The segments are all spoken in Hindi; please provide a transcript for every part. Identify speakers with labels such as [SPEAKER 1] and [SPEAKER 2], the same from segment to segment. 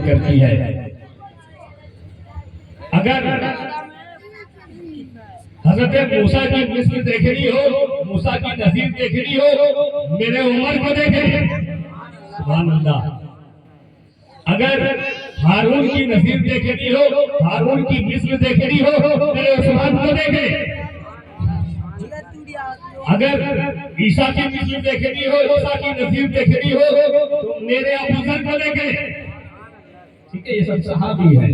[SPEAKER 1] करती है। अगर हजरत मूसा की मिस्र देखनी हो, मूसा की नजीर देखनी हो, मेरे उमर को देखें, सुभान अल्लाह। अगर हारून की नजीर देखनी हो, हारून की मिस्र देखनी हो, मेरे उस्मान को देखें। अगर ईसा की मिस्र देखनी हो, ईसा की नजीर देखनी हो, तो मेरे अबू जर को देखें। ठीक है, ये सब सहाबी है।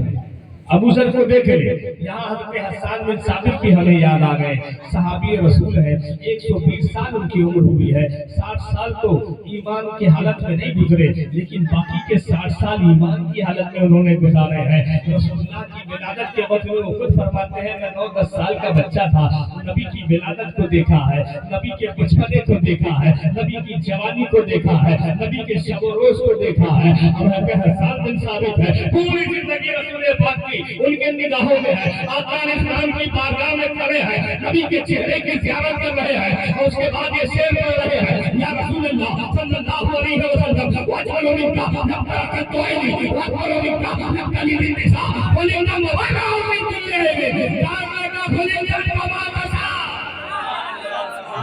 [SPEAKER 1] अबू जर को देख ले, यहाँ हज़रत हसन बिन साबित भी हमें याद आ गए। सहाबी रसूल है, 120 साल उनकी उम्र हुई है। 60 साल तो ईमान की हालत में नहीं गुजरे, लेकिन बाकी के 60 साल ईमान की हालत में उन्होंने गुजारे हैं। रसूलुल्लाह की विलादत के वक्त में वो खुद फरमाते हैं, मैं 9-10 साल का बच्चा था, नबी की विलादत को देखा है, नबी के बचपने को देखा है, नबी की जवानी को देखा है, नबी के शब रोज को देखा है। और हसन बिन साबित है, पूरी जिंदगी रसूल पाक की उनके निगाहों में है। आकान इस्लाम की बारगाह में खड़े हैं, नबी के चेहरे की ज़ियारत कर रहे हैं, और उसके बाद ये शेर बोल रहे हैं, या रसूलुल्लाह सल्लल्लाहु अलैहि वसल्लम वजहलु मिनका नबरकत तोइली वजहलु मिनका नबली निसा वलिना मवाला मिन दिल्ले दाना फलिना कमासा।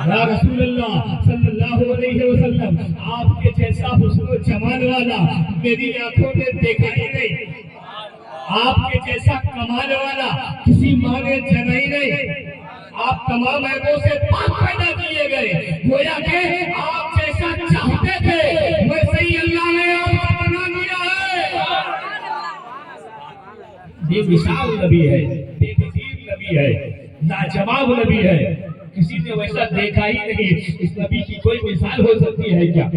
[SPEAKER 1] या रसूलुल्लाह सल्लल्लाहु अलैहि वसल्लम, आपके जैसा हुस्न जमाल वाला मेरी आंखों ने देखा ही नहीं, आपके जैसा कमाल वाला किसी माँ ने जना ही नहीं। आप तमाम ऐबों से पाक पैदा किए गए, गोया के आप जैसा चाहते थे वैसे ही अल्लाह ने आपको बना दिया है। बेमिसाल नबी है, बेनज़ीर नबी है, लाजवाब नबी है, किसी ने वैसा देखा ही नहीं। इस नबी की कोई मिसाल हो सकती है क्या?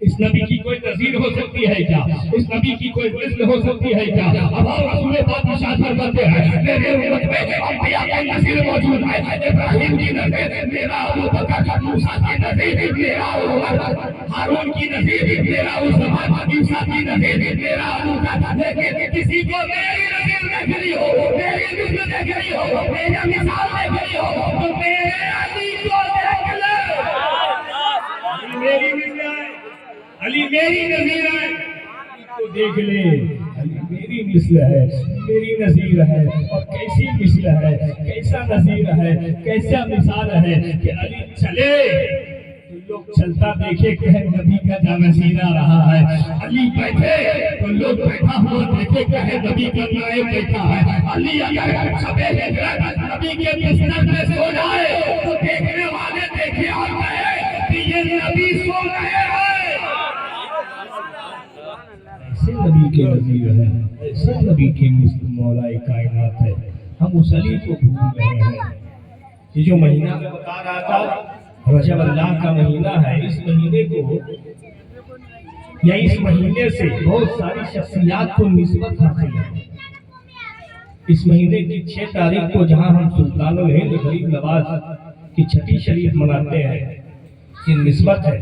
[SPEAKER 1] इस नबी की कोई नज़ीर हो सकती है क्या? इस नबी की कोई मिस्ल हो सकती है क्या? अब रसूल पाक इरशाद फरमाते हैं, मेरे उम्मत में अंबिया का नज़ीर मौजूद है। इब्राहिम की नज़ीर मेरा अबू बकर, मूसा की नज़ीर मेरा उमर, हारून की नज़ीर मेरा उस्मान, ईसा की नज़ीर मेरा अबू बकर। लेकिन किसी को मेरी नज़ीर देखनी हो, मेरी मिस्ल देखनी हो, मेरी मिसाल देखनी हो, तो मेरे अली को देख ले। मेरी मिस्ल है, अली मेरी नज़ीर है, तो देख ले, अली मेरी मिस्ल है, मेरी नज़ीर है। और कैसी मिस्ल है, कैसा नज़ीर है, कैसा मिसाल है कि अली चले तो लोग चलता देखे कहे नबी का जामसीना रहा है, अली बैठे तो लोग बैठा हुआ देखे कहे नबी का नायब बैठा है। अली अगर सवेरे नबी के बिस्तर में सो जाए तो देखने वाले देखे और कहे कि ये नबी सो रहे हैं। ऐसे नबी के नज़ीर है, ऐसे नबी के मौलाए कायनात है, हम उस अली को भूल रहे हैं। ये जो महीना मैं बता रहा था, रजब अल्लाह का महीना है, इस महीने को या इस महीने से बहुत सारी शख्सियात को निस्बत हासिल है। इस महीने की 6 तारीख को जहां हम सुल्तानुल हिंद गरीब नवाज की छठी शरीफ मनाते हैं, ये निस्बत है।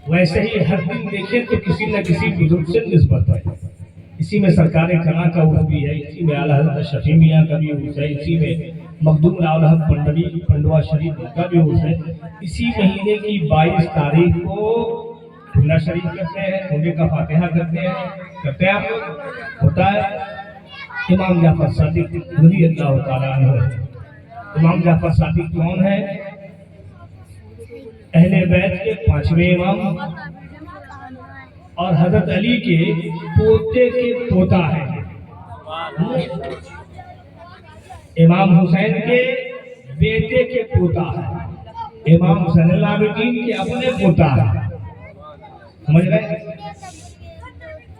[SPEAKER 1] वैसे ही हर दिन देखें तो किसी न किसी बुजुर्ग से निस्बत है। इसी में सरकार कला का उर्स भी है, इसी में आला हज़रत शफी मियां का भी उर्स है, इसी में मखदूम लाउलहक पंडवी पंडवा शरीफ का भी उर्स है। इसी महीने की 22 तारीख को खुला शरीफ करते हैं, खुले का फातिहा करते हैं आप लोग, होता है। इमाम जाफर सादिक रज़ी अल्लाह तआला अन्हु। इमाम जाफर सादिक कौन है? अहले बैत के 5वें इमाम और हजरत अली के पोते के पोता है। इमाम हुसैन के बेटे के पोता है, इमाम हुसैन आबिदीन के अपने पोता है। समझ रहे?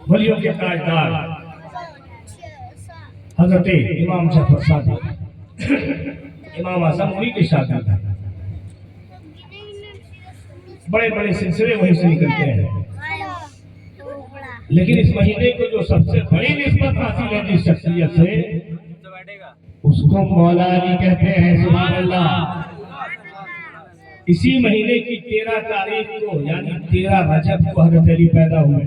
[SPEAKER 1] वलियों के ताजदार हजरत इमाम जाफर सादिक, इमाम आज़म उन्हीं के शागिर्द हैं। बड़े बड़े सिलसिले वहीं से निकलते हैं। लेकिन इस महीने को जो सबसे बड़ी निस्बत हासिल है जिस शख्सियत से, उसको मौला अली कहते हैं। सुभान अल्लाह। इसी महीने की 13 तारीख को यानी 13 रजब को हज़रत अली पैदा हुए।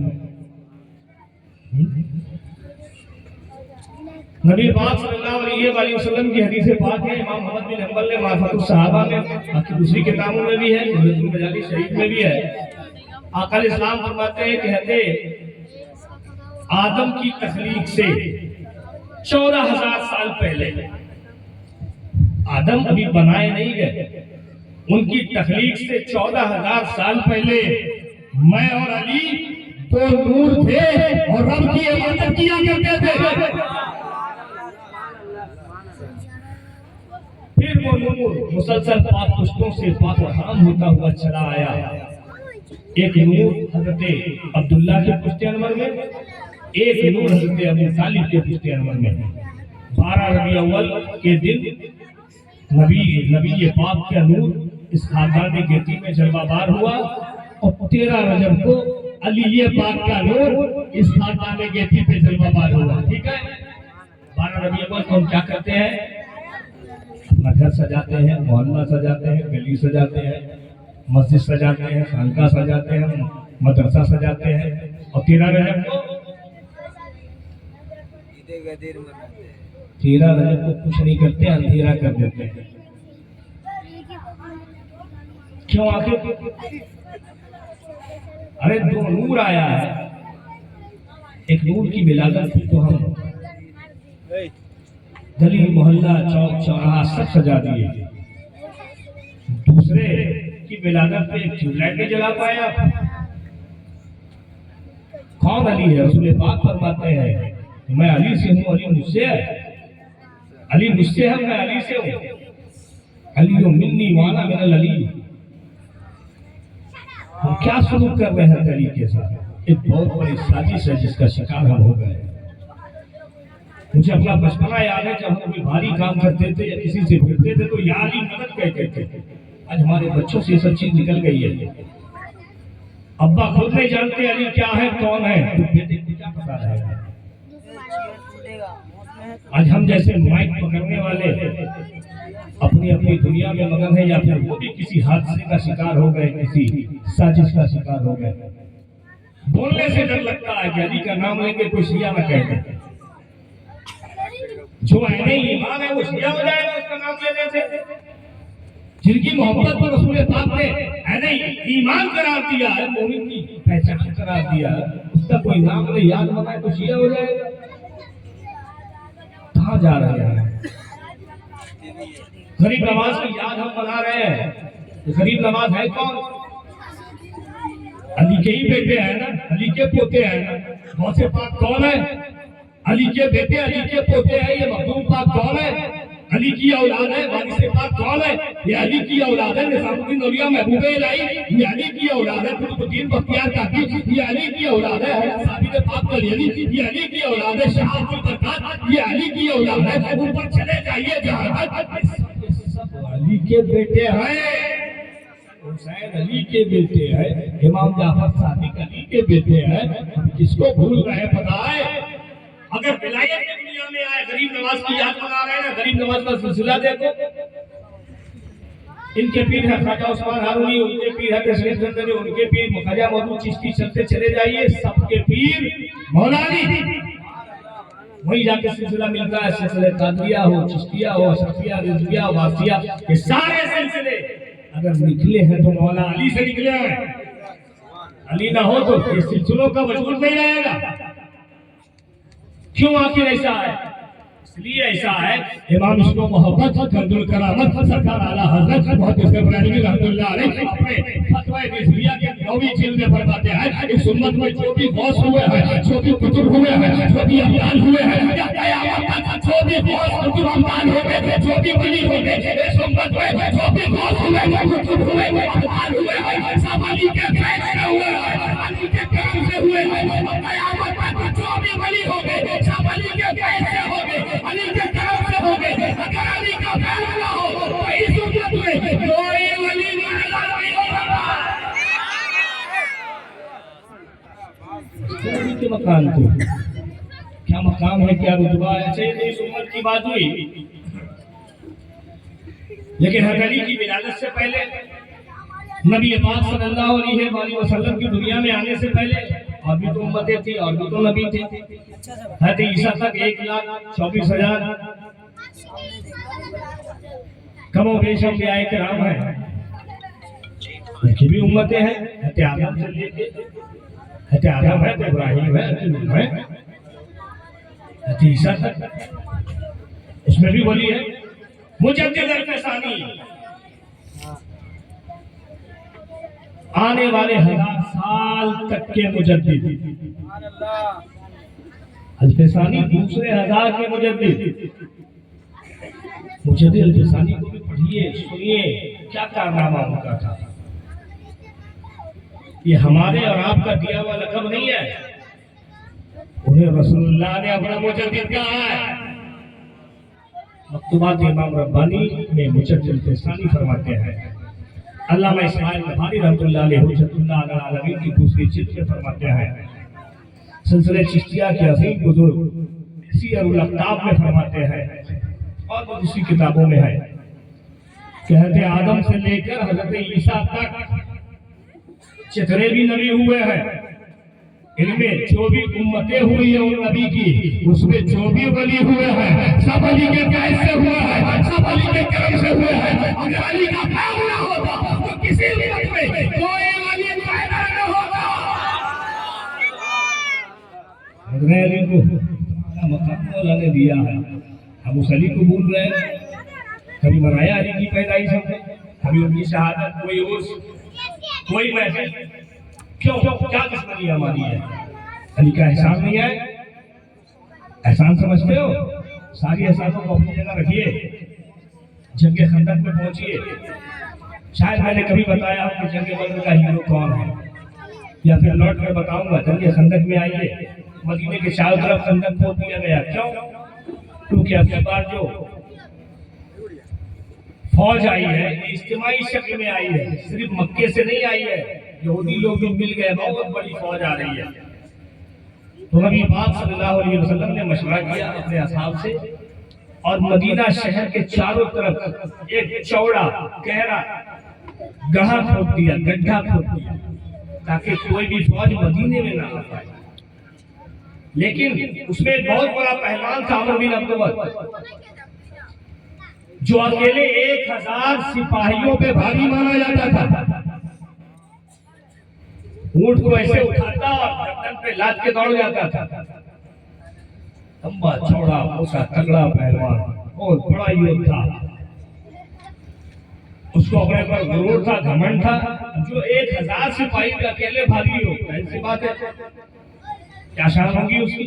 [SPEAKER 1] नबी पाक सल्लल्लाहु अलैहि वसल्लम की हदीस पाक है, इमाम अहमद बिन हंबल ने मारिफतुस सहाबा में, बाकी दूसरी किताबों में भी है, मजालिस शरीफ में भी है। आका इस्लाम फरमाते हैं, कहते आदम की तखलीक से 14,000 साल पहले, आदम अभी बनाए नहीं गए, उनकी तखलीक से 14,000 साल पहले मैं और अली तो नूर थे और रब की इबादत किया करते थे। फिर वो नूर मुसलसल पाक पुश्तों से पाक हराम होता हुआ चला आया। एक नूर हजरत अब्दुल्ला के पुश्ते अनवर में, एक नूर हजरत अबू तालिब के पुश्ते अनवर में। 12 रबी अव्वल के दिन नबी पाक का नूर इस खानदान गेटी में जलवाबार हुआ और 13 रजब को अली पाक का नूर इस खानदान गेटी पे जलवाबार हुआ। ठीक है, 12 रबी अव्वल को हम क्या करते हैं? अपना घर सजाते हैं, मोहल्ला सजाते हैं, गली सजाते हैं, मस्जिद सजाते हैं, खानका सजाते हैं, मदरसा सजाते हैं। और 13 रजब को कुछ नहीं करते, अंधेरा कर देते हैं। क्यों आखिर? अरे 2 नूर आया है, एक नूर की विलादत थी तो हम गली मोहल्ला चौक चौराहा सब सजा दिए। दूसरे की विलादत पे एक ट्यूबलाइट नहीं जला पाया। कौन अली है? रसूल पाक फरमाते हैं मैं अली से हूँ, अली मुझसे है, अली मुझसे है, मैं अली से हूँ। अली मिन्नी वाना मिनल अली। हम क्या सलूक कर रहे हैं अली के साथ? एक बहुत बड़ी साजिश है जिसका शिकार हम हो गए। मुझे अपना बचपना याद है, जब हम कोई भारी काम करते थे या किसी से भिड़ते थे तो या अली मदद कहते थे। आज हमारे बच्चों से सब चीज निकल गई है। अब्बा खुद नहीं जानते अली क्या है, कौन है, तो बेटे को क्या पता रहेगा? आज हम जैसे माइक पकड़ने वाले अपनी अपनी दुनिया में मगन है, या फिर वो भी किसी हादसे का शिकार हो गए, किसी साजिश का शिकार हो गए। बोलने से डर लगता है कि अली का नाम लेके कोई शिया न कह दे। जो ऐने ईमान है वो शिया हो जाएगा उसका नाम लेने से। जिनकी मोहब्बत पर रसूल पाक ने ऐने ईमान करार दिया है, मोमिन की पहचान करार दिया है, उसका कोई नाम नहीं याद बनाए तो शिया हो जाएगा। कहाँ जा रहे हैं? गरीब नवाज की याद हम बना रहे हैं। गरीब नवाज है कौन? अली के ही बेटे हैं ना, अली के पोते हैं ना। गौसे पाक कौन है? अली के बेटे, अली के पोते हैं। ये मखदूम पाक कौन है? अली की औलाद है। वारिस पाक कौन है? ये अली की औलाद है। निजामुद्दीन औलिया महबूब इलाही, ये अली की औलाद है। कुतुबुद्दीन बख्तियार काकी, ये अली की औलाद है। साबिर पाक कलियानी, ये अली की औलाद है। शाह अब्दुल बरकात, ये अली की औलाद है। ऊपर चले जाइए जहां सब अली के बेटे हैं। हुसैन अली के बेटे हैं, इमाम जाफर सादिक अली के बेटे हैं। हम किसको भूल रहे हैं पता है? अगर विलायत की दुनिया में आए, गरीब नवाज की याद बना रहे हैं ना, गरीब नवाज का सिलसिला देखो। इनके पीर है ख्वाजा उस्मान हारूनी, उनके पीर है तशरीफ चंदनी, उनके पीर ख्वाजा मौदूद चिश्ती, चलते चले जाइए सबके पीर मौलानी। वहीं जाके सिलसिला मिलता है, सिलसिले कादरिया हो, चिश्तिया हो, अशरफिया, रिजविया, वासिया, ये सारे सिलसिले अगर निकले हैं तो मौला अली से निकले हैं। अली ना हो तो ये सिलसिलों का वजूद नहीं रहेगा। क्यों आखिर ऐसा है? इसलिए ऐसा है, इमाम इसको मोहब्बत कंजुल करामत सरकार आला हजरत मुहद्दिस इब्राहिमी रहमतुल्लाह अलैह अपने फतवा रिजविया के 9वीं जिल्द में फरमाते हैं इस उम्मत में जो भी गौस हुए हैं, जो भी कुतुब हुए हैं, जो भी अब्दाल हुए हैं, या कयामत तक जो भी गौस कुतुब अब्दाल हुए, जो भी वली हुए, इस उम्मत में जो भी गौस हुए, कुतुब हुए, अब्दाल हुए, सब अली के फैज़ से हुए हैं, अली के करम से हुए हैं। कयामत तक जो भी वली होंगे सब अली के फैज़ से होंगे, अली के तरफ से हो गए। अगर अली का फैसला हो तो इस उम्मत में कोई वली नहीं होगा। के मकान को क्या मकाम है, क्या रुतबा है, ऐसे इस उम्मत की बात हुई। लेकिन हज़रत अली की विलादत से पहले, नबी पाक सल्लल्लाहु अलैहि वसल्लम की दुनिया में आने से पहले और भी तो उम्मतें थी, और भी तो नबी थे। हज़रत ईसा तक 1,24,000 कमो बेश अंबियाए किराम हैं, उनकी भी उम्मतें हैं। हज़रत आदम से लेके हते आदम है, तो इब्राहिम है, तो नूह है, हते ईसा तक उसमें भी वली है। मुजद्दिद अल-फ़सानी आने वाले 1000 साल तक के मुजद्दिद, अल-फ़सानी दूसरे 1000 के मुजद्दिद। मुजद्दिद अल-फ़सानी को भी पढ़िए, सुनिए, क्या कारनामा उनका था। ये हमारे और आपका दिया हुआ लक़ब नहीं है, उन्हें रसूलुल्लाह ने अपना मुजद्दिद कहा है। मक्तूबात इमाम रब्बानी में मुजद्दिद अल-फ़सानी फरमाते हैं, अल्लामा इस्माइल बुखारी रहमतुल्लाह अलैहि हुज्जतुल्लाह अला आलमीन की दूसरी जिल्द में फरमाते हैं, सिलसिले चिश्तिया के अज़ीम बुजुर्ग सीअरुल अक़ताब में फरमाते हैं और दूसरी किताबों में है कि हज़रत आदम से लेकर हज़रत ईसा तक जितने भी नबी हुए हैं, इनमें जो भी उम्मतें हुई है उन नबी की, उसमें जो भी वली हुए हैं, सब अली के फैज़ से हुए हैं, सब अली के करम से हुए हैं। अगर अली का फैज़ ना होता तो किसी उम्मत में कोई वली पैदा न होता। हज़रत अली को मकाम मौला ने दिया है, हम उस अली को भूल रहे हैं। कभी मनाया अली की पैदाइश हमने, कभी उनकी शहादत, कोई उर्स, कोई महफिल, क्यों? क्या दुश्मनी हमारी है? अली का एहसान नहीं है? एहसान समझते हो? सारी एहसानों को अपनी जगह रखिए, जंग खंदक में पहुंचिए। शायद मैंने कभी बताया हो कि जंग बदर का हीरो कौन है, या फिर लौट कर बताऊंगा। जंग खंदक में आइए, मदीने के चारों तरफ खंदक खोद दिया गया। क्यों? क्योंकि अब की बार जो फौज आई है इज्तिमाई शक्ल में आई है, सिर्फ मक्के से नहीं आई है, यहूदी लोग भी मिल गए, बहुत बड़ी फौज आ रही है। तो नबी पाक सल्लल्लाहु अलैहि वसल्लम ने मशवरा किया अपने असहाब से और मदीना शहर के चारों तरफ एक चौड़ा गहरा गड्ढा खोद दिया ताकि कोई भी फौज मदीने में ना आ पाए। लेकिन उसमें एक बहुत बड़ा पहलवान था, अमर बिन अब्दुल, जो अकेले 1000 सिपाहियों पे भारी माना जाता था। ऊंट को ऐसे उठाता और गर्दन पे लाद के दौड़ जाता था। लंबा चौड़ा मोटा तगड़ा पहलवान, बहुत बड़ा योद्धा। उसको अपने पर गुरूर था, घमंड था। जो 1000 सिपाही पे अकेले भारी हो, ऐसी बात है, क्या शान होगी उसकी?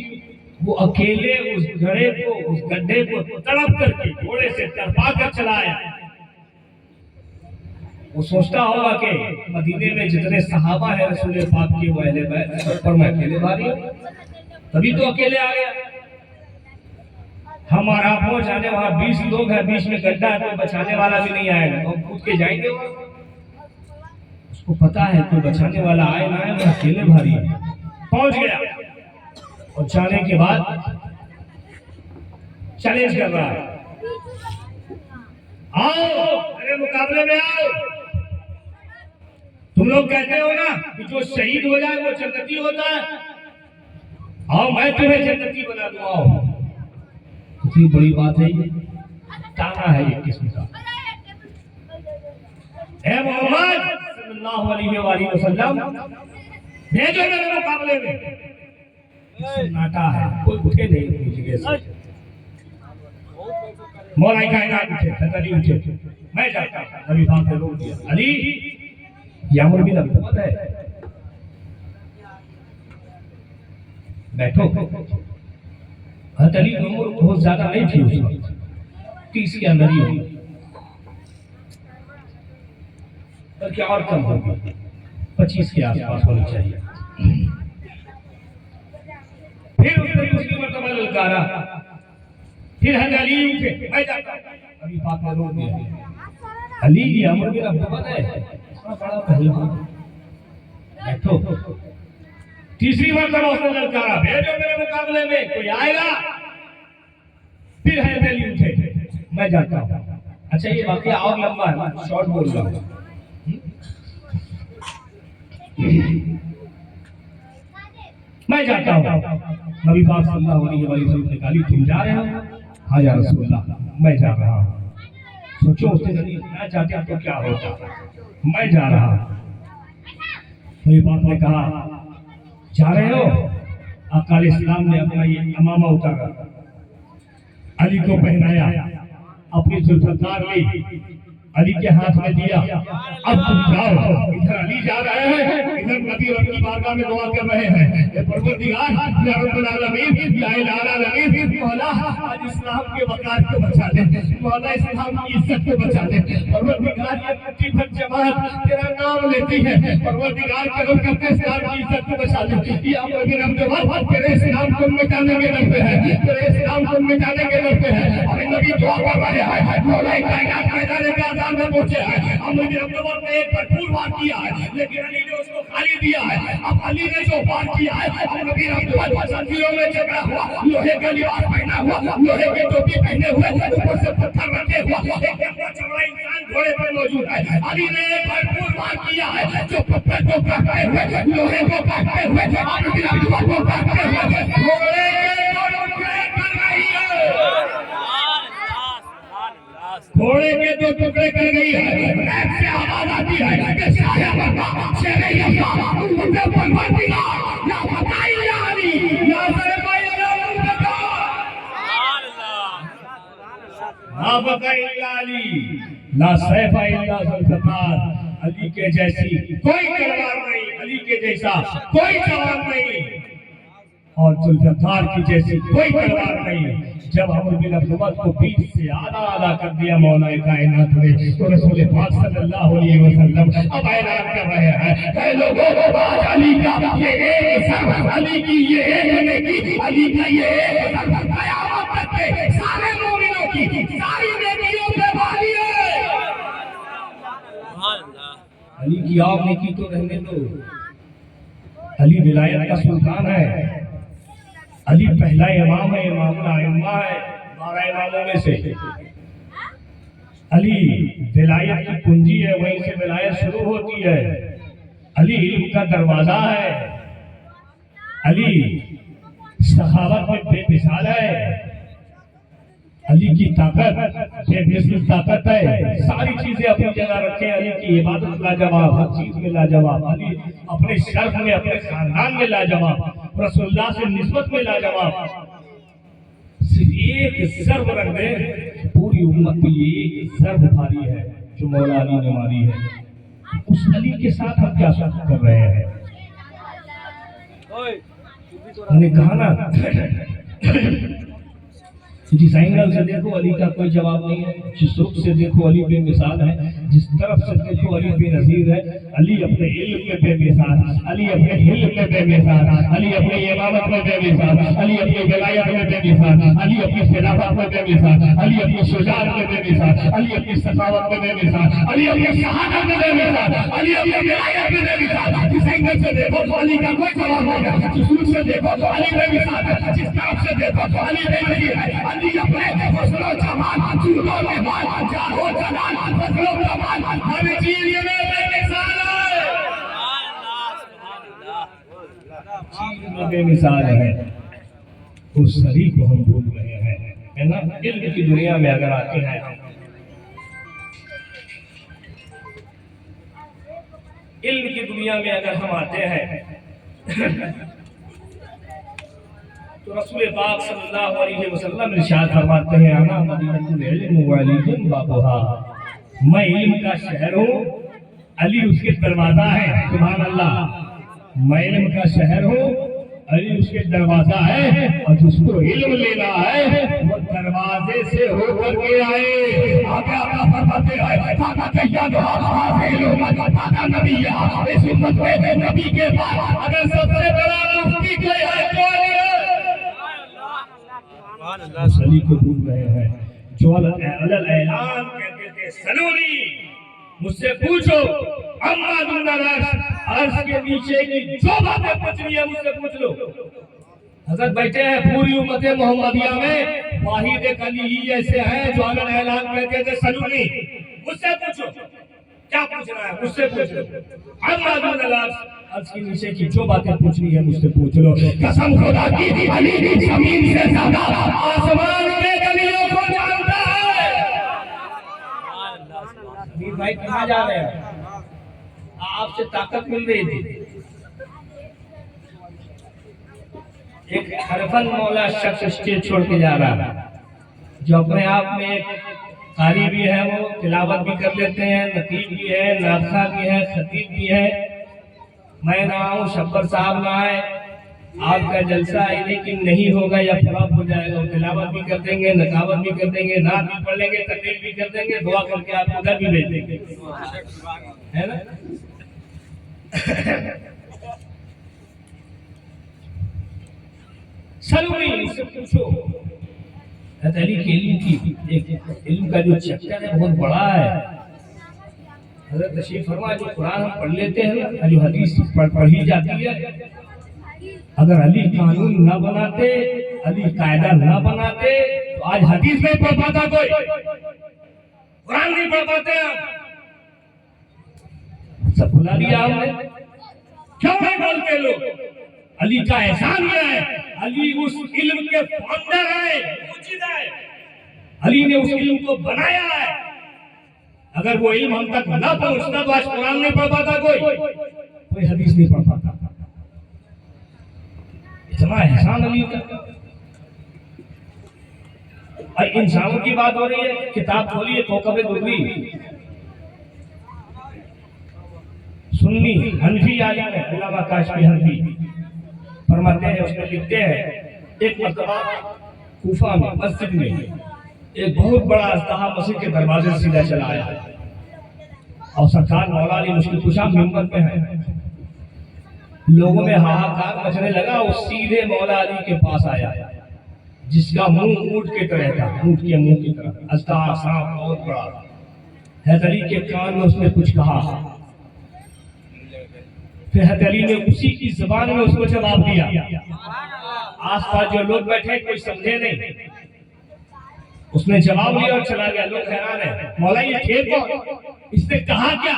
[SPEAKER 1] वो अकेले उस घड़े को, उस गड्ढे को तड़प करके घोड़े से टरपा कर चलाया। वो सोचता होगा कि मदीने में जितने सहाबा है रसूल पाक के, वो अहले बैत पर मैं अकेले भारी हूं, तभी तो अकेले आ गया। हम और आप हो जाने, वहां 20 लोग हैं, बीच में गड्ढा है, कोई बचाने वाला भी नहीं आएगा, तो कूद के जाएंगे। उसको पता है कोई बचाने वाला आए ना आए, वो अकेले भारी है। पहुंच गया और जाने के बाद चैलेंज कर रहा है, आओ मेरे मुकाबले में आओ। तुम लोग कहते हो ना कि जो शहीद हो जाए वो जन्नती होता है, आओ मैं तुम्हें जन्नती बना दूं, आओ। कितनी बड़ी बात है ये, ताना है ये किस्म का। ए मोहम्मद सल्लल्लाहु अलैहि वसल्लम, भेजो मेरे मुकाबले में। सन्नाटा है, कोई उठे नहीं अपनी जगह से। मौलाई कायनात उठे, अली उठे, मैं जाता हूं। नबी पाक ने रोक दिया, अली ये अमर बिन अब्दुल है, बैठो। हज़रत अली की उम्र बहुत ज्यादा नहीं थी उस वक्त, 30 के अंदर ही हुई, बल्कि और कम होगी, 25 के आसपास होनी चाहिए। फिर उसने दूसरी मर्तबा ललकारा, फिर हज़रत अली उठे, मैं जाता हूं। नबी पाक ने रोक दिया, अली ये अमर बिन अब्दुल है, बड़ा पहलवान, बैठो। तीसरी मर्तबा उसने ललकारा, भेजो मेरे मुकाबले में, कोई आएगा? फिर हज़रत अली उठे, मैं जाता हूं। अच्छा ये वाकया और लंबा है, मैं शॉर्ट बोल रहा हूं। मैं जाता हूं। नबी पाक सल्लल्लाहु अलैहि वसल्लम ने कहा, तुम जा रहे हो? हाँ या रसूलल्लाह, मैं जा रहा हूं। सोचो उसने कहा मैं चाहते तो क्या होता, मैं जा रहा हूं। नबी पाक ने कहा जा रहे हो, अकाल इस्लाम ने अपना ये अमामा उतारा, अली को पहनाया, अपनी जुल्फकार ली, अली के हाथ में दिया। अब तुम जाओ, इधर अली जा रहे हैं, इधर नबी रब की बारगाह में दुआ कर रहे हैं, ये परवरदिगार या रब्बुल आलमीन या इलाहा आलमीन, मौला आज इस्लाम के वकार को बचा दे, मौला इस्लाम की इज्जत को बचा दे। परवरदिगार ये मुट्ठी भर जमात तेरा नाम लेती है, परवरदिगार करम करके इस्लाम की इज्जत को बचा दे। या नबी रब तेरे इस्लाम को मिटाने के डर पे है, तेरे इस्लाम को मिटाने के डर पे है। अरे नबी दुआ कर रहे हैं, मौला कायनात मैदान के आजाद में पहुंचे हैं। अब नबी रब ने एक भरपूर वार किया है, लेकिन अली ने उसको खाली दिया है। अब अली ने जो वार किया है, अब नबी रब जंजीरों में जकड़ा हुआ, लोहे का लिबास पहना हुआ, लोहे की टोपी पहने हुए, ऊपर से पत्थर रखे हुआ एक लंबा चौड़ा इंसान घोड़े पर मौजूद है। अली ने एक भरपूर वार किया है, जो पत्थर को काटते हुए, लोहे को काटते हुए, नबी रब को काटते हुए घोड़े के दोनों टुकड़े कर रही है, घोड़े के दो टुकड़े कर गई है। ऐसे आवाज आती है कि शाया बंदा शेरे यल्ला उम्मत परवरदिगार या फताई या अली या सरफाई या मुंतका ना फताई या अली ना सैफाई या जुल्फकार। अली के जैसी कोई तलवार नहीं, अली के जैसा कोई जवान नहीं, और जुल्फकार की जैसी कोई तलवार नहीं। जब अमर बिन अब्दुल्लाह को पीठ से आधा आधा कर दिया मौला कायनात ने, तो रसूल पाक सल्लल्लाहु अलैहि वसल्लम अब ऐलान कर रहे हैं, ऐ लोगों आज अली का ये एक सर, अली की ये एक नेकी, अली का ये एक सर कयामत तक के सारे मोमिनों की सारी नेकियों पे भारी है। अली की आप नेकी तो रहने दो, अली विलायत का सुल्तान है, अली पहला इमाम है, इमामुल आइम्मा है 12 इमामों में से। अली विलायत की कुंजी है, वहीं से विलायत शुरू होती है। अली इल्म का दरवाजा है, अली सखावत में बेमिसाल है, अली की ताकत बेमिसाल ताकत है। सारी चीजें अपनी जगह रखे, अली की इबादत लाजवाब, हर चीज में लाजवाब, अली अपने शर्फ में, अपने खानदान में लाजवाब, रसूलुल्लाह से निस्बत में लाजवाब। सिर्फ एक ज़र्ब रख दे, पूरी उम्मत की एक ज़र्ब भारी है जो मौला अली ने मारी है। उस अली के साथ हम क्या कर रहे हैं? मैंने कहा ना, जिस एंगल से देखो अली का कोई जवाब नहीं है, जिस रुख से देखो अली बेमिसाल है, जिस तरफ से देखो अली बेनज़ीर है। अली अपने इल्म में बेमिसाल, अली अपने हिल्म में बेमिसाल, अली अपनी इमामत में बेमिसाल, अली अपनी विलायत में बेमिसाल, अली अपनी खिलाफत में बेमिसाल, अली अपनी शुजाअत में बेमिसाल, अली अपनी सखावत में बेमिसाल, अली अपनी शहादत में बेमिसाल, अली अपनी विलायत में बेमिसाल। जिस एंगल से देखो तो अली का कोई जवाब नहीं है, जिस रुख से देखो तो अली बेमिसाल है, जिस तरफ से देखो तो अली बेनज़ीर है। अली अपने फसलों जमान चूलों में बाल जाहो जलाल फसलों जमान हर चीज में बेमिसाल है, चीज में बेमिसाल है। उस अली को हम भूल रहे हैं, है ना। इल्म की दुनिया में अगर आते हैं, इल्म की दुनिया में अगर हम आते हैं तो रसूल पाक सल्लल्लाहु अलैहि वसल्लम इरशाद फरमाते हैं, अना मदीनतुल इल्म व अलीयुन बाबुहा, मैं इल्म का शहर हूँ, अली उसके दरवाजा है। सुभान अल्लाह, मैं इल्म का शहर हूँ, अली उसके दरवाजा है, और जिसको इल्म लेना है वो दरवाजे से होकर के आए। आगे आका फरमाते हैं, ताका कहिया दो हाफिज लोग ताका नबी है, इस उम्मत में नबी के बाद अगर सबसे बड़ा मुफ्ती कोई है तो अली है। अली को भूल रहे हैं जो अलल ऐलान कहते थे, सलूनी मुझसे पूछो अम्मा दुन्नर अर्श के नीचे की जो बातें पूछनी है मुझसे पूछ लो। हजरत बैठे हैं पूरी उम्मत मोहम्मदिया में, वाहिद एक अली ही ऐसे हैं जो अलल ऐलान कहते थे, सलूनी मुझसे पूछो, क्या पूछना है मुझसे पूछ लो। अम्मा दुन्नर अर्श के नीचे की जो बातें पूछनी है मुझसे पूछ लो। कसम खुदा की अली जमीन से ज्यादा आसमान में गलियों को जानता है। भाई कहाँ जा रहे हैं? आपसे ताकत मिल रही थी, एक हरफन मौला शख्स स्टेज छोड़ के जा रहा है, जो अपने आप में एक कारी भी है, वो तिलावत भी कर लेते हैं, नकीब भी है, नादखा भी है, खतीब भी है। मैं ना आऊँ, शब्बर साहब ना आए, आपका जलसा है लेकिन नहीं होगा या फ्लॉप हो जाएगा। वो तिलावत भी कर देंगे, नकावत भी कर देंगे, नात भी पढ़ लेंगे, तकरीर भी कर देंगे, दुआ करके आपको घर भी भेज देंगे, है ना। सलूनी से पूछो, इल्म का जो चक्कर है बहुत बड़ा है। हज़रत तशरीफ फरमा, जो कुरान हम पढ़ लेते हैं ना, जो हदीस पढ़ी जाती है, अगर अली कानून न बनाते, अली कायदा न बनाते, तो आज हदीस नहीं पढ़ पाता कोई, कुरान नहीं पढ़ पाते हम। सब भुला दिया हमने, क्यों नहीं बोलते लोग? अली का एहसान यह है, अली उस इल्म के फाउंडर है, मुजीद है, अली ने उस इल्म को बनाया है। अगर वो इल्म हम तक न पहुंचता तो आज कुरान नहीं पढ़ पाता कोई हदीस नहीं पढ़ पाता। इतना एहसान अली का। इंसानों की बात हो रही है, किताब खोलिए कौकब दुर्री, सुन्नी हनफी आलिम है, अल्लामा काशफी हनफी फरमाते हैं, उसमें लिखते हैं, एक मरतबा कूफा में मस्जिद में एक बहुत बड़ा अज़दहा मस्जिद के दरवाजे से सीधा चला आया और सरकार मौला अली मुश्किल कुशा मिंबर पे है। लोगों में हाहाकार मचने लगा। वो सीधे मौला अली के पास आया, जिसका मुंह ऊंट की तरह था, ऊंट के मुंह की तरह, अज़दहा सांप बहुत बड़ा। हैदर अली के कान में उसने कुछ कहा, फिर हैदर अली ने उसी की जुबान में उसको जवाब दिया। आसपास जो लोग बैठे कोई समझे नहीं, उसने जवाब दिया और चला गया। लोग हैरान है, मौला ये थे कौन, इसने कहा क्या,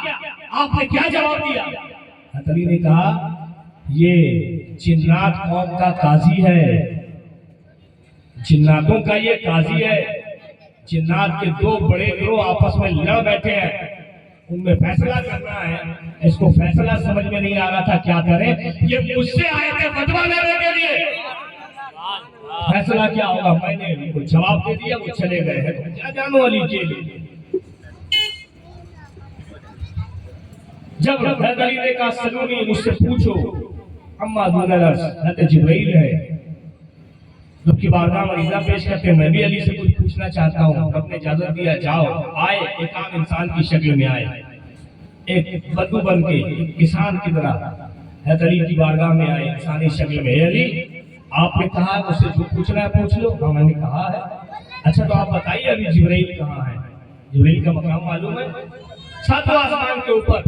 [SPEAKER 1] आपने क्या जवाब दिया? हैदर अली ने कहा, ये जिन्नात कौम का काजी है, जिन्नातों का ये काजी है। जिन्नात के दो बड़े गिरोह आपस में लड़ बैठे हैं, उनमें फैसला करना है। इसको फैसला समझ में नहीं आ रहा था क्या करें, ये मुझसे आए थे फतवा लेने के लिए, फैसला क्या होगा। मैंने उनको जवाब दे दिया, वो चले गए हैं, तो क्या जानो अली के लिए। जब हैदर अली ने कहा, सलूनी मुझसे पूछो, अम्मा दुनरस जिब्रील है, जबकि बारगाह मरीजा पेश करते, मैं भी अली से कुछ पूछना चाहता हूँ। अपने इजाजत दिया, जाओ। आए, एक आम इंसान की शक्ल में आए, एक बद्दू बन के, एक किसान की तरह हैदर अली की बारगाह में आए, इंसानी शक्ल में। अली, आपने कहा मुझसे जो पूछना है पूछ लो। हाँ, मैंने कहा है। अच्छा, तो आप बताइए अभी जिब्रील कहाँ है? जिब्रील का मकाम मालूम है? सातवां आसमान के ऊपर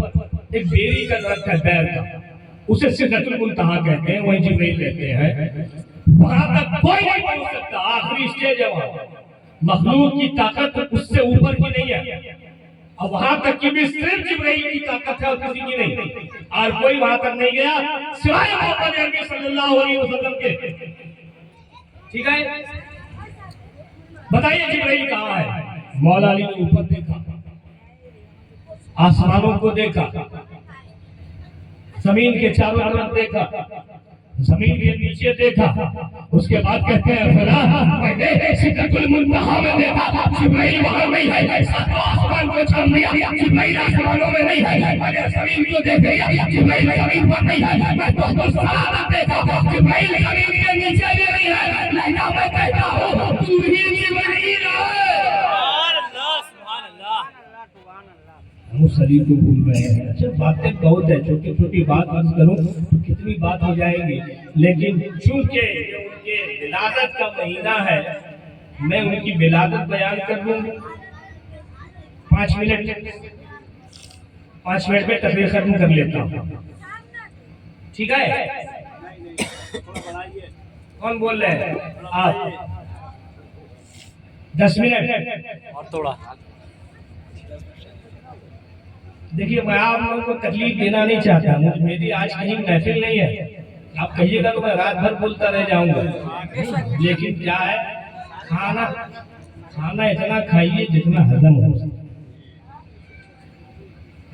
[SPEAKER 1] एक बेरी का दरख्त है, बैर का, उसे सिदरतुल मुंतहा कहते हैं, वही जिब्रील कहते हैं। वहां तक कोई नहीं पहुंच सकता, आखिरी स्टेज है वहां। मखलूक की ताकत उससे ऊपर की नहीं है, और वहां तक की भी सिर्फ जिब्रील की ताकत है और किसी की नहीं। और कोई वहां तक नहीं गया सिवाय मोहम्मद अरबी सल्लल्लाहु अलैहि वसल्लम के। ठीक है, बताइए जिब्रील कहाँ है? मौला अली ने ऊपर देखा, आसमानों को देखा, जमीन के चारों तरफ देखा, जमीन के नीचे देखा। उसके बाद कहते हैं, मैंने सिदरतुल मुंतहा में देखा, जिब्रील वहां नहीं है। सातों आसमान को छान लिया, जिब्रील आसमानों में नहीं है। मैंने जमीन को देख लिया, जिब्रील जमीन पर नहीं है। मैं तो सलामत देखा, जिब्रील जमीन के नीचे भी नहीं है। लहजा मैं कहता हूँ, तू ही जिब्रील है। हम उस शरीर को भूल रहे हैं। अच्छा, बातें बहुत है, छोटी छोटी बात करूं तो कितनी बात हो जाएगी, लेकिन चूंकि उनके विलादत का महीना है, मैं उनकी विलादत बयान कर दूं। 5 मिनट में तकरीर खत्म कर लेता हूं, ठीक है? कौन बोल रहे हैं आप? 10 मिनट और थोड़ा। देखिए, मैं आप लोगों को तकलीफ देना नहीं चाहता, मेरी आज कहीं महफिल नहीं है। आप कहिएगा तो मैं रात भर बोलता रह जाऊंगा, लेकिन क्या है, खाना इतना खाइए जितना हजम हो।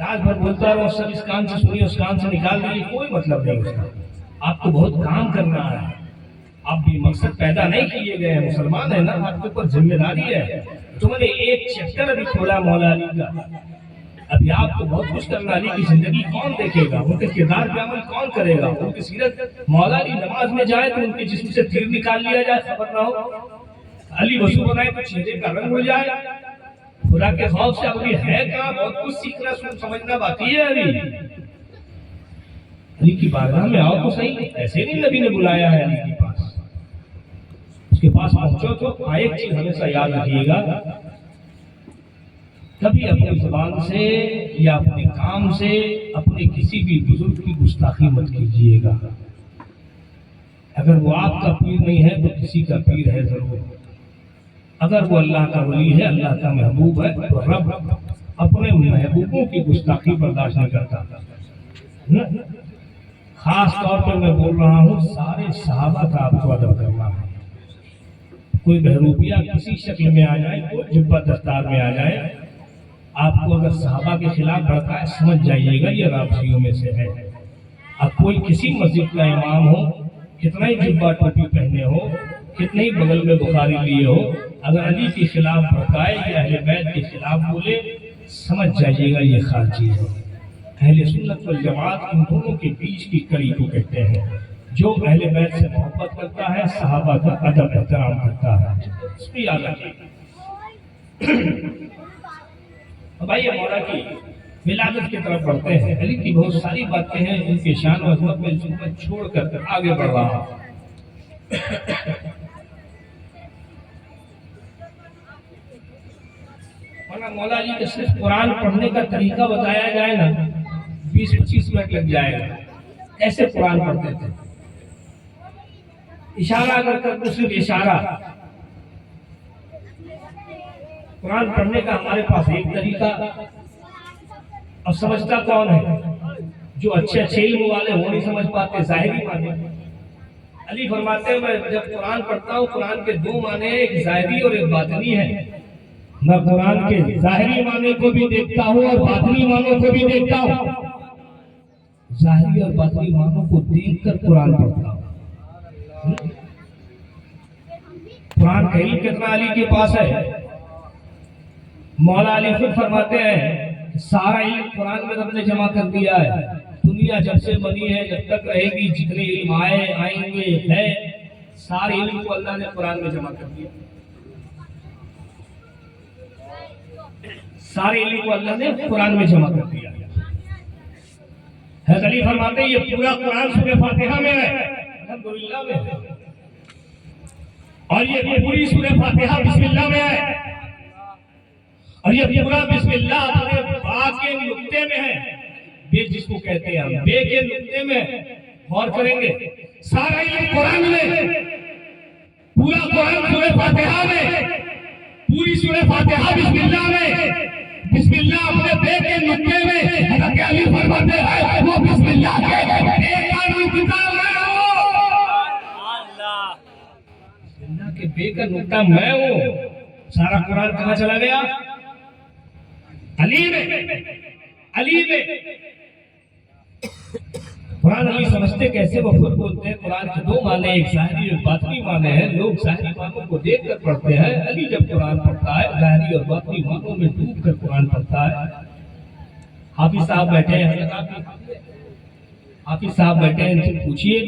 [SPEAKER 1] रात भर बोलता रहो, सब इस कान से सुनिए, उस कान से निकाल दीजिए, कोई मतलब नहीं उसका। आपको बहुत काम करना है, आप भी मकसद पैदा नहीं किए गए हैं, मुसलमान है ना, आपके ऊपर जिम्मेदारी है। तुमने एक चैप्टर अभी खोला मौला अली का, अभी आपको बहुत कुछ करना। अली की जिंदगी कौन देखेगा, उनके किरदार पे अमल कौन करेगा, उनकी सीरत। मौला अली नमाज में जाए तो उनके जिस्म से तीर निकाल लिया जाए, खबर ना हो। अली वजू बनाए तो चेहरे का रंग हो जाए। खुदा के खौफ से अभी है कहाँ, बहुत कुछ सीखना समझना बाकी है। अली की बारगाह में आओ तो सही, ऐसे नहीं नबी ने बुलाया है अली के पास। उसके पास पहुंचो तो एक चीज हमेशा याद रखिएगा, कभी अपनी जुबान से या अपने काम से अपने किसी भी बुजुर्ग की गुस्ताखी मत कीजिएगा। अगर वो आपका पीर नहीं है तो किसी का पीर है जरूर। अगर वो अल्लाह का वली है, अल्लाह का महबूब है, तो रब अपने महबूबों की गुस्ताखी बर्दाश्त नहीं करता। खास तौर पर मैं बोल रहा हूँ, सारे सहाबा का आपको अदब करना है। कोई बहरूपिया किसी शक्ल में आ जाए, कोई जुब्बा दस्तार में आ जाए, आपको अगर सहाबा के खिलाफ भड़काए, समझ जाइएगा ये राबसियों में से है। अब कोई किसी मस्जिद का इमाम हो, कितना ही जुब्बा टोपी पहने हो, कितने ही बगल में बुखारी लिए हो, अगर अली के खिलाफ भड़काए या अहले बैत के खिलाफ बोले, समझ जाइएगा ये खारजी है। अहले सुन्नत वल जमात इन दोनों के बीच की कड़ी को कहते हैं। जो अहले बैत से मोहब्बत करता है, सहाबा का अदब एहतराम करता है, इसको याद रखिए। भाई ये मौला की विलादत की तरफ बढ़ते हैं। अली की बहुत सारी बातें हैं, उनके शान और अज़मत में जिनको छोड़कर आगे बढ़ रहा हूं। मौला अली के सिर्फ कुरान पढ़ने का तरीका बताया जाए ना, 20-25 मिनट लग जाएगा। ऐसे कुरान पढ़ते थे, इशारा अगर करते, सिर्फ इशारा। कुरान पढ़ने का हमारे पास एक तरीका, और समझता कौन है? जो अच्छे अच्छे इल्म वाले वो नहीं समझ पाते, ज़ाहिरी माने। अली फरमाते हैं, मैं जब कुरान पढ़ता हूँ, कुरान के दो माने, एक ज़ाहिरी और एक बातिनी है। मैं कुरान के ज़ाहिरी माने को भी देखता हूँ और बातिनी मानों को भी देखता हूँ। ज़ाहिरी और बातिनी मानों को देखकर कुरान पढ़ता हूँ। कुरान का इल्म कितना अली के पास है। मौला अली खुद फरमाते हैं, सारा इल्म कुरान में रब ने जमा कर दिया है। दुनिया जब से बनी है, जब तक रहेगी, जितने इल्म आएंगे है, सारे इल्म को अल्लाह ने कुरान में जमा कर दिया। सारे इल्म को अल्लाह ने कुरान में जमा कर दिया। हज़रत अली फरमाते हैं, ये पूरा कुरान सूरह फातिहा में है, अल्हम्दुलिल्लाह में है, और ये पूरी सूरह फातिहा बिस्मिल्लाह में है, और ये पूरा बिस्मिल्लाह अपने बा के नुक्ते में है। बे जिसको कहते हैं हम, बे के नुक्ते में गौर करेंगे। सारा इल्म कुरान में, पूरा कुरान सूरह फातिहा में, पूरी सूरह फातिहा बिस्मिल्लाह में। बिस्मिल्लाह अपने बे के नुक्ते में, हज़रत अली फरमाते हैं, वो बिस्मिल्लाह के बे का नुक्ता मैं हूं। अल्लाह, बिस्मिल्लाह के बे का नुक्ता मैं हूं। सारा कुरान कहां चला गया? अली में। अली में कुरान अली समझते कैसे? वो खुद बोलते हैं, कुरान के दो माने, एक ज़ाहिरी और बातिनी माने हैं। लोग ज़ाहिरी मानों को देखकर पढ़ते हैं, अली जब कुरान पढ़ता है, ज़ाहिरी और बातिनी मानों में डूबकर कुरान पढ़ता है। हाफिज साहब बैठे हैं, हाफिज साहब बैठे हैं, इनसे पूछिए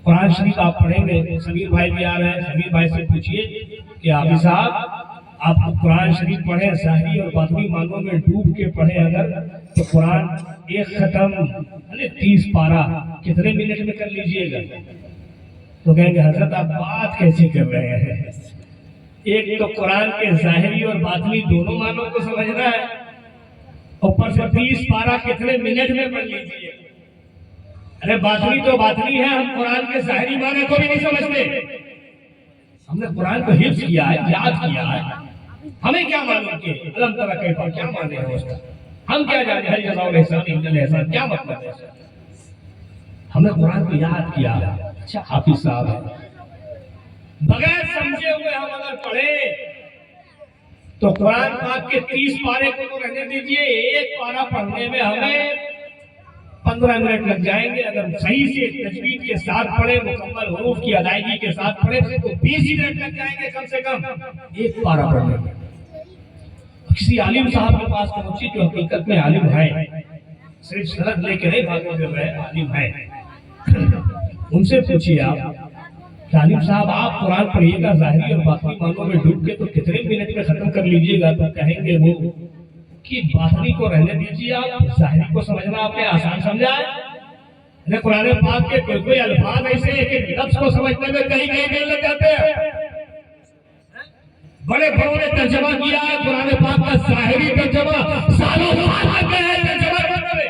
[SPEAKER 1] कुरान शरीफ आप पढ़ेंगे। समीर भाई भी आ रहे हैं, समीर भाई से पूछिए कि हाफिज साहब आप कुरान शरीफ पढ़े, ज़ाहिरी और बातिनी मानों में डूब के पढ़े अगर, तो कुरान एक खत्म 30 पारा कितने मिनट में कर लीजिएगा? तो कहेंगे, हजरत आप बात कैसी कर रहे हैं? एक तो कुरान के ज़ाहिरी और बातिनी दोनों मानों को समझना है, ऊपर से 30 पारा कितने मिनट में पढ़ लीजिए। अरे बातिनी तो बातिनी है, हम कुरान के ज़ाहिरी माने को भी नहीं समझते। हमने कुरान को हिफ्ज़ किया है, याद किया है, हमें क्या मालूम कि अल्लाह ताला कहता क्या माने हैं उसका? हम क्या जाने हर जज़ाउल एहसान इल्लल एहसान क्या मतलब है? हमने कुरान को याद किया। अच्छा हाफिज साहब है, बगैर समझे हुए हम अगर पढ़े तो कुरान पाक के 30 पारे को तो रहने दीजिए, एक पारा पढ़ने में हमें 15 मिनट लग जाएंगे। अगर सही से तजवीद के साथ पढ़े, मुकम्मल हुरूफ की अदायगी के साथ पढ़े तो 20 मिनट लग जाएंगे कम से कम एक पारा पढ़ने में। किसी आलिम साहब के पास पहुंची जो हकीकत में आलिम है, सिर्फ सनद लेके नहीं भागने कर रहे, आलिम है। उनसे पूछिए आप, आलिम साहब आप कुरान पढ़िएगा ज़ाहिरी और बातिनी मानों में डूब के तो कितने मिनट में खत्म कर लीजिएगा? तो कहेंगे वो कि बातिनी को रहने दीजिए, आप ज़ाहिरी को समझना आपने आसान समझा है। कुरान पाक के कोई कोई अल्फाज ऐसे हैं कि लफ्ज़ को समझने में कहीं कहीं देर लग जाते हैं। बड़े बड़ों ने तर्जमा किया है कुरान पाक का, ज़ाहिरी तर्जमा सालों साल लग गए हैं तर्जमा करने में,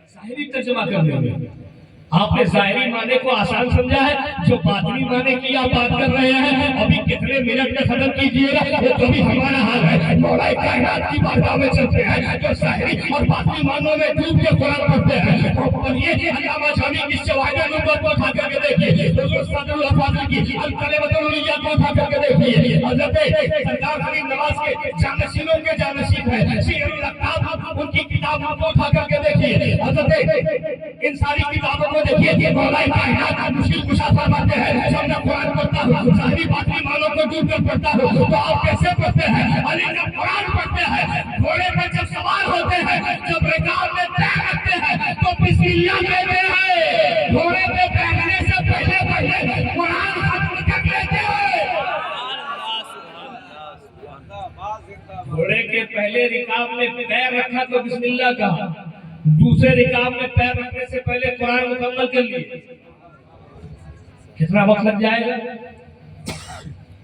[SPEAKER 1] ज़ाहिरी तर्जमा करने में। आपने ज़ाहिरी माने को आसान समझा है, जो बातिनी माने की आप बात कर रहे हैं अभी कितने मिनट में खत्म कीजिएगा। तो भी हमारा हाल है, मौला कायनात की बारगाह में चलते हैं, जो ज़ाहिरी और बातिनी मानों में डूब के कुरान पढ़ते हैं। और ये अल्लामा शामी की शवाहिद नबुव्वत को उठा करके देखिए, हुज़ूर सल्लल्लाहु अलैहि वसल्लम की अल-कलिमतुल उलिया को उठा करके देखिए, हज़रत सरदार गरीब नवाज के जानशीनों के जानशीन है सीरुल अक़ताब, उनकी किताबों को उठा करके देखिए, हज़रत इन सारी किताबों देखिए। मौला कायनात मुश्किल कुशा फरमाते हैं, जब मैं कुरान पढ़ता हूँ ज़ाहिरी बातिनी मानों को डूब कर पढ़ता हूँ, तो आप कैसे पढ़ते हैं? अरे जब कुरान पढ़ते हैं, घोड़े पर जब सवार होते हैं, जब रिकाब में पैर रखते हैं तो बिस्मिल्लाह कहते हैं। घोड़े पे बैठने से पहले कुरान खत्म कर लेते हैं। घोड़े के पहले रिकाब में पैर रखा तो बिस्मिल्लाह कहा, दूसरे रिकाब में पैर रखने से पहले कुरान मुकम्मल कर लिए। कितना वक्त लग जाएगा?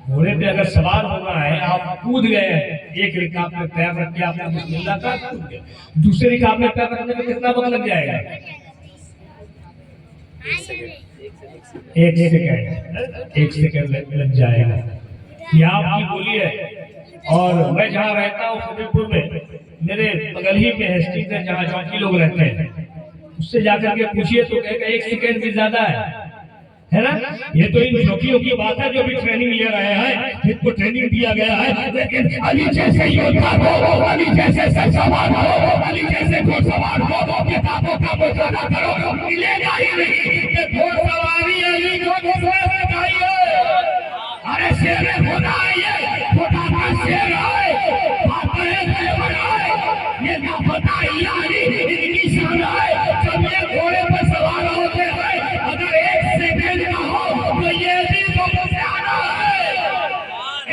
[SPEAKER 1] घोड़े पे अगर सवार होना है, आप कूद गए, एक रिकाब में पैर रख के आपने बिस्मिल्लाह का कूद गए, दूसरे रिकाब में पैर रखने में कितना वक्त लग जाएगा? एक सेकंड लग जाएगा। ये आपकी बोली है। और मैं जहाँ रहता हूँ फतेहपुर में, मेरे बगल ही में स्ट्रीट है जहाँ चौकी लोग रहते हैं, उससे जाकर के पूछिए तो कहेगा 1 सेकंड भी ज्यादा है ना। ये तो इन चौकियों की बात है जो भी ट्रेनिंग ले रहे हैं, इनको ट्रेनिंग दिया गया है। लेकिन अली जैसे योद्धा हो, अली जैसे सवार हो, अली जैसे घोड़सवार हो, किताबों का मुताला करो, मिलेगा ही नहीं। घोड़सवारी अली को दूसरे से चाहिए। अरे शेर खुदा है, खुदा का शेर है, ये ना पता इनकी शान है। जब ये घोड़े पर सवार होते हैं, अगर 1 सेकंड का हो तो ये भी लोगों से आना है।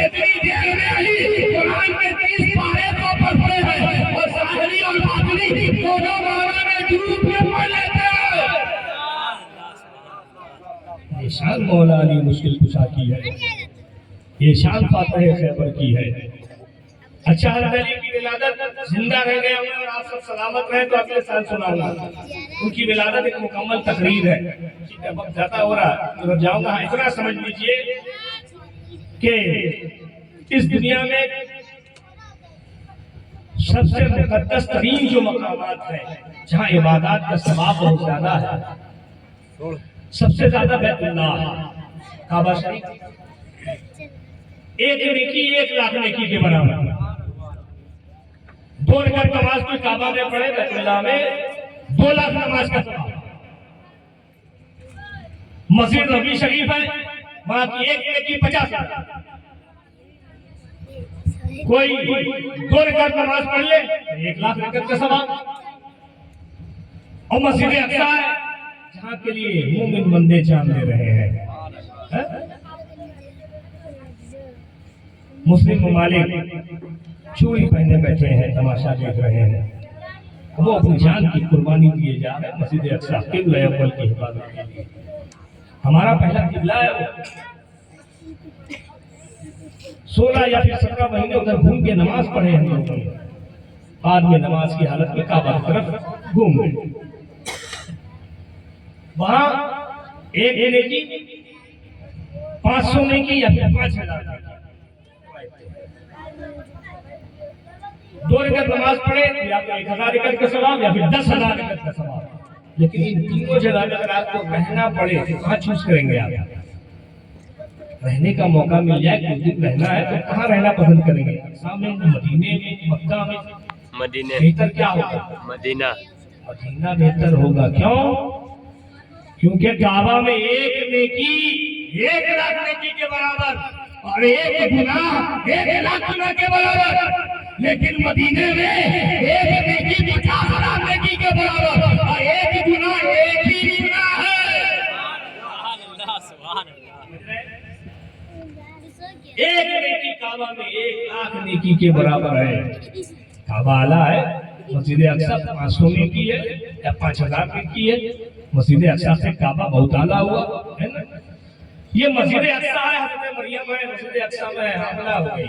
[SPEAKER 1] इतनी देर में अली कुरान के 30 पारे को पढ़ते हैं और ज़ाहिरी और बातिनी दोनों माना में डूब के पढ़ लेते हैं। ये शान मौला अली मुश्किल कुशा की है, ये शान फातिह खैबर की है। अच्छा, हज़रत अली की विलादत जिंदा रह गए और आप सब सलामत रहे तो अगले साल सुनाऊंगा। उनकी विलादत एक मुकम्मल तकरीर है। ठीक है, वक्त ज़्यादा हो रहा तो जाऊंगा। इतना समझ लीजिए कि इस दुनिया में सबसे मुकद्दस तरीन जो मकामात है, जहाँ इबादत का सवाब बहुत ज्यादा है, सबसे ज्यादा बैतुल्लाह काबा शरीफ, एक नेकी 1 लाख नेकी के बराबर। 2 रकात नमाज कोई काबा में पढ़े बैतुल्लाह में 2 लाख नमाज का सवाब। मस्जिद नबी शरीफ है, वहां की 1 नेकी 50। कोई 2 रकात नमाज पढ़ ले 1 लाख रकात का सवाब। और मस्जिद अक्सा है, जहाँ के लिए मोमिन बंदे जान दे रहे हैं। मुस्लिम ममालिक चूड़ी पहने बैठे हैं, तमाशा देख रहे हैं, वो अपनी जान की कुर्बानी दिए जा रहे हैं मस्जिद अक्सा किबला अव्वल की हिफाजत के लिए। हमारा पहला किबला है वो। 16 या फिर 17 महीने उधर घूम के नमाज पढ़े हम लोगों ने, बाद में नमाज की हालत में काबा की तरफ घूम गए। वहां एक नेकी 500 नेकी या फिर 5000 2 रकात नमाज पढ़े या तो 1000 रकात का सवाब या फिर 10,000 रकात का सवाब। लेकिन इन तीनों जगह में अगर आपको रहना पड़े तो कहाँ चूज करेंगे आप? रहने का मौका मिल जाए, कुछ दिन रहना है तो कहाँ रहना पसंद करेंगे? सामने मदीने में, मक्का में, मदीने बेहतर क्या होगा? मदीना। मदीना बेहतर होगा। क्यों? क्योंकि काबा में एक नेकी 1,00,000 नेकी के बराबर और एक गुनाह 1,00,000 गुनाह के बराबर, लेकिन मदीने में एक नेकी 50,000 नेकी के बराबर और एक गुनाह एक ही गुनाह है। एक नेकी काबा में 1,00,000 नेकी के बराबर है। काबा आला है, मस्जिद अक्सा 500 में की है या 5,000 में की है। मस्जिद अक्सा से काबा बहुत आला हुआ है ना। ये मस्जिद अक्सा है, हज़रत मरियम है, मस्जिद अक्सा में हमला हो गई।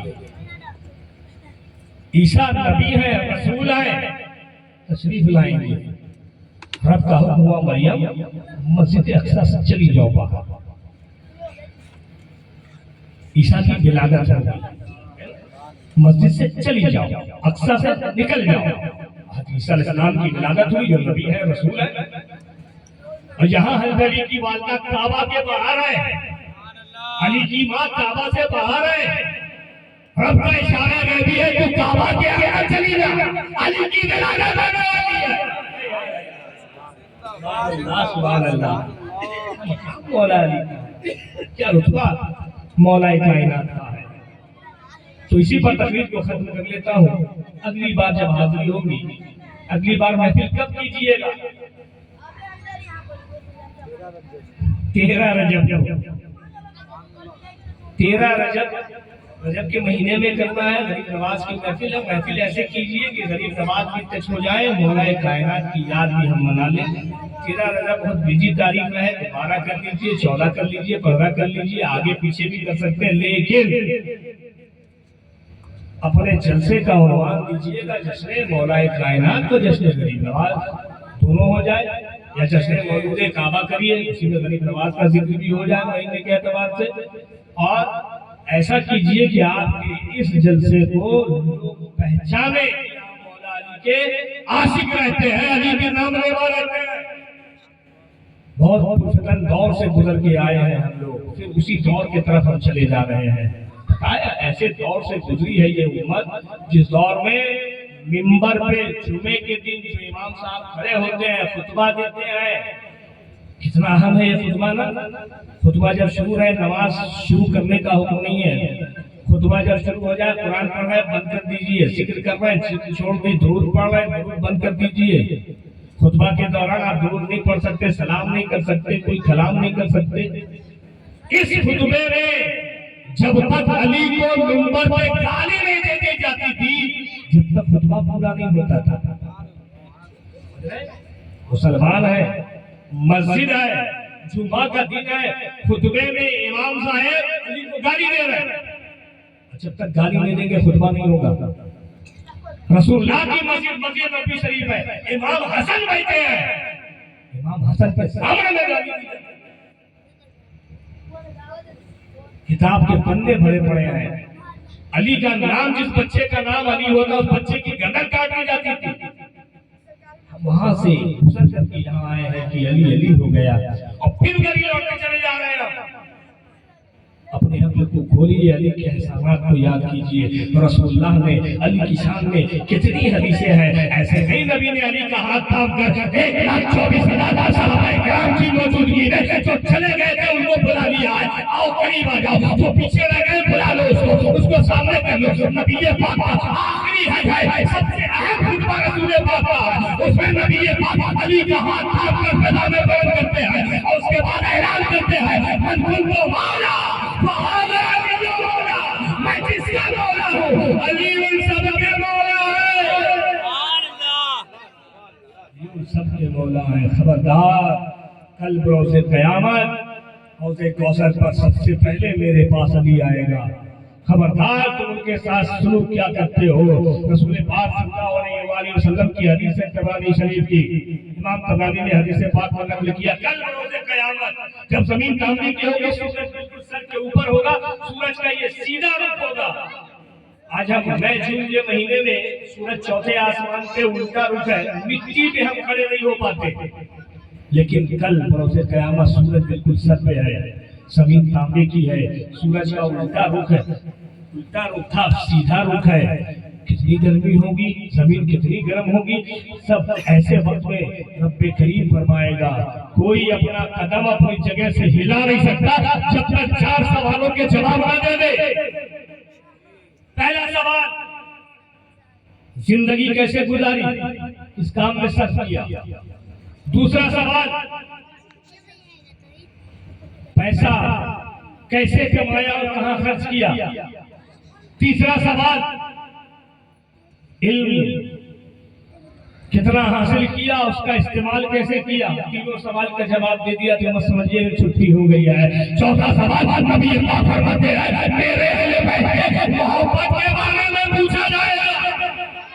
[SPEAKER 1] ईसा नबी है, रसूल है, तशरीफ लाएंगे। रब का हुक्म हुआ, मरियम मस्जिद अक्सा से चली जाओ बाहर। ईसा की विलादत होगी, मस्जिद से चली जाओ, अक्सा से निकल जाओ। ईसा अलैहिस्सलाम की विलादत हुई, जो नबी है, रसूल है। और यहाँ हज़रत अली की वालिदा काबा के बाहर है, अली की माँ काबा से बाहर है। रब का इशारा भी है, तू काबा के आगे चली जा, अली की विलादत होने वाली है। सुभान अल्लाह। मौला अली क्या रुतबा मौला कायनात का है। तो इसी पर तकरीर को खत्म कर लेता हूँ। अगली बार जब हाजिरी होगी, अगली बार महफिल कब कीजिएगा? 13 रजब के महीने में करना है। गरीब नवाज की महफिल है। महफिल ऐसे कीजिए कि गरीब नवाज भी टच हो जाए, मौला कायनात की याद भी हम मना लें। 13 रजब बहुत बिजी तारीख है, तो 12 कर लीजिए, 14 कर लीजिए, 15 कर लीजिए, आगे पीछे भी कर सकते हैं। लेकिन अपने जलसे का उन्वान दीजिएगा, जश्न मौला कायनात को जश्न गरीब नवाज दोनों हो जाए, या जश्न मौलूद काबा करिए, उसी में गरीब नवाज का जिक्र भी हो जाए महीने के एतबार से। और ऐसा कीजिए कि आपके इस जलसे को लोग पहचाने, मौला अली के आशिक रहते हैं, अली के नाम लेवा रहते हैं। बहुत पुरफितन दौर से गुजर के आए हैं हम लोग, फिर उसी दौर की तरफ हम चले जा रहे हैं। ऐसे दौर से गुजरी है ये उम्मत, जिस दौर में मिंबर पे जुमे के दिन जो इमाम साहब खड़े होते हैं, खुतबा देते हैं। कितना अहम है ये खुतबा ना। खुतबा जब शुरू है, नमाज शुरू करने का हुक्म नहीं है। खुतबा जब शुरू हो जाए, कुरान पढ़ रहे हैं बंद कर दीजिए, जिक्र कर रहे हैं जिक्र छोड़ दी, दुरूद पढ़ रहे हैं दुरूद बंद कर दीजिए। खुतबा के दौरान आप दुरूद नहीं पढ़ सकते, सलाम नहीं कर सकते, कोई कलाम नहीं कर सकते। इस खुतबे में जब तक अली को मिंबर पे गाली नहीं दे दी जाती थी, जब तक खुतबा पूरा नहीं होता था। मुसलमान है, मस्जिद है, जुमा का दिन है, खुतबे में इमाम साहब अली को गाली दे रहे हैं। जब तक गाली नहीं देंगे खुतबा नहीं होगा। रसूलुल्लाह की मस्जिद नबी शरीफ है, इमाम हसन बैठे हैं, इमाम हसन के सामने में गाली दी जाती है। किताब के पन्ने भरे पड़े हैं। अली का नाम, जिस बच्चे का नाम अली होता, उस बच्चे की गर्दन काट दी जाती थी। वहां से गुजर करके यहाँ आए हैं कि अली अली हो गया, और फिर गली लौट के चले जा रहे हैं। अपने अक्ल को खोलिए, अली के एहसानात को याद कीजिए। रसूलुल्लाह ने अली की शान में कितनी हदीसें हैं। ऐसे नहीं नबी ने अली का हाथ थाम कर 1,24,000 सहाबाए किराम की मौजूदगी में जो चले गए थे उनको बुला लिया है, आओ करीब आ जाओ, जो पीछे रह गए बुला लो उसको सामने कर लो। नबी पाक आखिरी है, सबसे अहम खुतबा रसूल पाक का, उसमें नबी पाक अली का हाथ थाम कर मैदान में बयान करते हैं, और उसके बाद ऐलान करते हैं, मन कुल्लो मौला मैं जिसका मौला हूँ, अली उन सबके मौला है, उन सबके मौला है। खबरदार, कल रोज़े क़यामत हौज़े कौसर पर सबसे पहले मेरे पास अली आएगा। खबरदार, तुम उनके साथ सलूक क्या करते हो। रसूल पाक सल्लल्लाहु अलैहि वसल्लम की हदीस है तबरानी शरीफ की, इमाम तबरानी ने हदीस पाक को नकल किया। कल रोज़े क़यामत जब जमीन तांबे की होगी, सूरज बिल्कुल सर के ऊपर होगा, सूरज का ये सीधा रुख होगा। आज हम मई जून के महीने में सूरज चौथे आसमान पे उल्टा रुख है, मिट्टी पे हम खड़े नहीं हो पाते। लेकिन कल रोज़े क़यामत सूरज बिल्कुल सर पे है, जमीन तांबे की है, सूरज का उल्टा रुख है, उल्टा रुख था सीधा रुख है। कितनी गर्मी होगी, जमीन कितनी गर्म होगी। सब ऐसे वक्त में रब्बे करीम फरमाएगा कोई अपना कदम अपनी जगह से हिला नहीं सकता जब तक 4 सवालों के जवाब ना दे दे। पहला सवाल, जिंदगी कैसे गुजारी, इस काम में सच किया। दूसरा सवाल, पैसा कैसे कमाया और कहां खर्च किया। तीसरा सवाल, इल्म कितना हासिल किया, उसका इस्तेमाल कैसे किया। तीनों सवाल का जवाब दे दिया तो मत समझिए छुट्टी हो गई है। चौथा सवाल, नबी अल्लाह फरमाते हैं मेरे अहले बैत के मोहब्बत के बारे में पूछा जाएगा।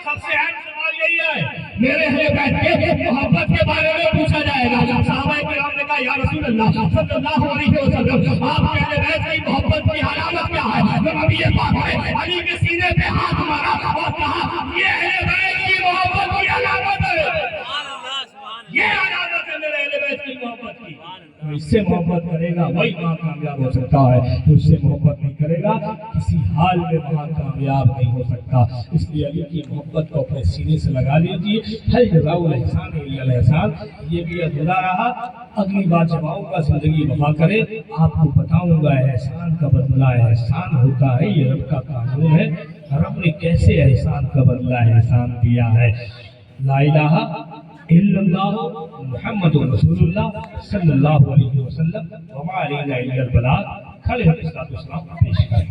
[SPEAKER 1] सबसे अहम सवाल यही है, मेरे अहले बैत के मोहब्बत के बारे में पूछा जाएगा। सहाबाए किराम ने कहा या रसूल अल्लाह सल्लल्लाहु अलैहि वसल्लम आपके अहले बैत की मोहब्बत की अलामत क्या है। तो नबी पाक ने अली के सीने पे हाथ मारा और कहा ये अहले बैत की मोहब्बत की अलामत है, ये अलामत है मेरे अहले बैत की मोहब्बत की। तो इससे मोहब्बत करेगा वही वहां कामयाब हो सकता है, तो इससे मोहब्बत नहीं करेगा किसी हाल में वहां कामयाब नहीं हो सकता। इसलिए अली की मोहब्बत को अपने सीने से लगा लीजिए। हल जज़ाउल ihसान इल्लल ihसान, ये भी अधूरा रहा। अगली बार जब आऊंगा जिंदगी वफा करे आपको बताऊंगा एहसान का बदला एहसान होता है, ये रब का कानून है। रब ने कैसे एहसान का बदला एहसान दिया है। ला इलाहा इल्लल्लाह मुहम्मदुर रसूलुल्लाह सल्लल्लाहु अलैहि वसल्लम व मा अलैना इल्लल बलाग। खड़े होकर पेश करें।